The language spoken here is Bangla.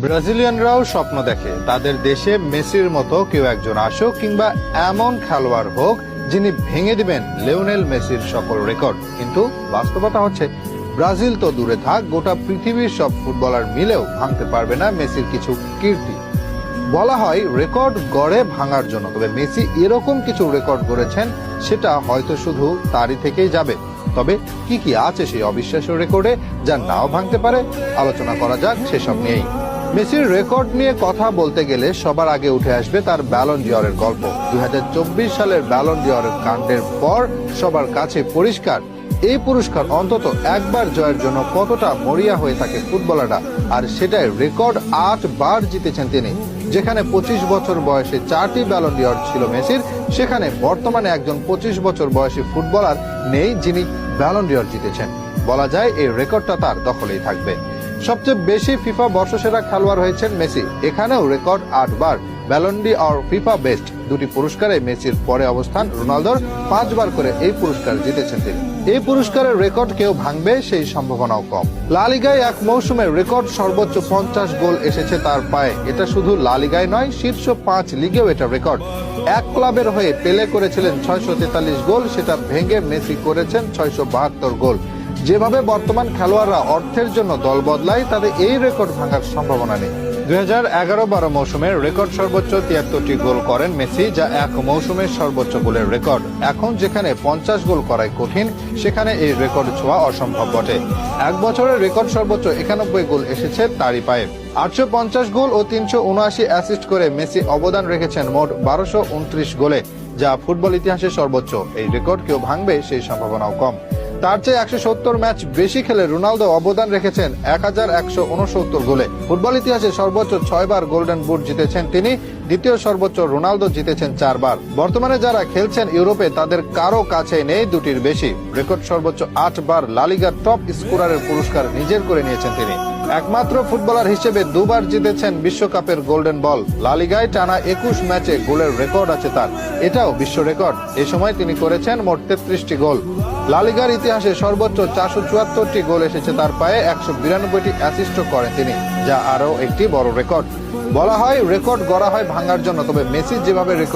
ব্রাজিলিয়ানরাও স্বপ্ন দেখে তাদের দেশে মেসির মতো কেউ একজন আসুক কিংবা এমন খেলোয়াড় হোক যিনি ভেঙে দিবেন লিওনেল মেসির সকল রেকর্ড। কিন্তু বাস্তবতা হচ্ছে ব্রাজিল তো দূরে থাক, গোটা পৃথিবীর সব ফুটবলার মিলেও ভাঙতে পারবে না মেসির কিছু কীর্তি। বলা হয় রেকর্ড গড়ে ভাঙার জন্য, তবে মেসি এরকম কিছু রেকর্ড গড়েছেন সেটা হয়তো শুধু তারই থেকেই যাবে। তবে কি কি আছে সেই অবিশ্বাস্য রেকর্ডে যা নাও ভাঙতে পারে, আলোচনা করা যাক সেসব নিয়েই। মেসির রেকর্ড নিয়ে কথা বলতে গেলে সবার আগে উঠে আসবে তার ব্যালন ডি'অরের গল্প। 2024 সালের ব্যালন ডি'অরের কাণ্ডের পর সবার কাছে পরিষ্কার এই পুরস্কার অন্তত একবার জয়ের জন্য কতটা মরিয়া হয়ে থাকে ফুটবলাররা, আর সেটাই রেকর্ড 8 বার জিতেছেন তিনি। যেখানে 25 বছর বয়সে 4টি ব্যালন ডি'অর ছিল মেসির, সেখানে বর্তমানে একজন 25 বছর বয়সী ফুটবলার নেই যিনি ব্যালন ডি'অর জিতেছেন। বলা যায় এই রেকর্ডটা তার দখলেই থাকবে। সবচেয়ে বেশি ফিফা বর্ষসেরা খেলোয়াড় হয়েছেন মেসি, এখানেও রেকর্ড 8 বার। ব্যালন ডি'অর ফিফা বেস্ট দুটি পুরস্কারে মেসির পরে অবস্থান রোনালদোর, 5 বার করে এই পুরস্কার জিতেছেন তিনি। এই পুরস্কারের রেকর্ড কেউ ভাঙবে সেই সম্ভাবনাও কম। লা লিগায় এক মৌসুমে রেকর্ড সর্বোচ্চ 50 গোল এসেছে তার পায়ে। এটা শুধু লা লিগায় নয়, শীর্ষ 5 লিগেও এটা রেকর্ড। এক ক্লাবের হয়ে পেলে করেছিলেন 643 গোল, সেটা ভেঙে মেসি করেছেন 672 গোল। যেভাবে বর্তমান খেলোয়াড়রা অর্থের জন্য দল বদলায়, তাদের এই রেকর্ড ভাঙার সম্ভাবনা নেই। 2011-12 মৌসুমে রেকর্ড সর্বোচ্চ 73টি গোল করেন মেসি, যা এক মৌসুমের সর্বোচ্চ গোলের রেকর্ড। এখন যেখানে 50 গোল করাই কঠিন, সেখানে এই রেকর্ড ছোঁয়া অসম্ভব বটে। এক বছরের রেকর্ড সর্বোচ্চ 91 গোল এসেছে তারই পায়ে। 850 গোল ও 379 অ্যাসিস্ট করে মেসি অবদান রেখেছেন মোট 1229 গোলে, যা ফুটবল ইতিহাসে সর্বোচ্চ। এই রেকর্ড কেউ ভাঙবে সেই সম্ভাবনাও কম। তার চেয়ে 170 ম্যাচ বেশি খেলে রোনালদো অবদান রেখেছেন 1169 গোলে। ফুটবল ইতিহাসে সর্বোচ্চ 6 বার গোল্ডেন বুট জিতেছেন তিনি। দ্বিতীয় সর্বোচ্চ রোনালদো জিতেছেন 4 বার। বর্তমানে যারা খেলছেন ইউরোপে তাদের কারো কাছে নেই দুটির বেশি। রেকর্ড সর্বোচ্চ 8 বার লা লিগার টপ স্কোরারের পুরস্কার নিজের করে নিয়েছেন তিনি। একমাত্র ফুটবলার হিসেবে 2 বার জিতেছেন বিশ্বকাপের গোল্ডেন বল। লা লিগায় টানা 21 ম্যাচে গোলের রেকর্ড আছে তার, এটাও বিশ্ব রেকর্ড। এ সময় তিনি করেছেন মোট 33টি গোল। লা লিগার ইতিহাসে সর্বোচ্চ 474টি গোল এসেছে তার পায়ে, 192টি অ্যাসিস্টও করেন তিনি, যা আরও একটি বড় রেকর্ড। বলা হয় রেকর্ড গড়া হয় ভাঙার জন্য, তবে মেসি যেভাবে রেকর্ড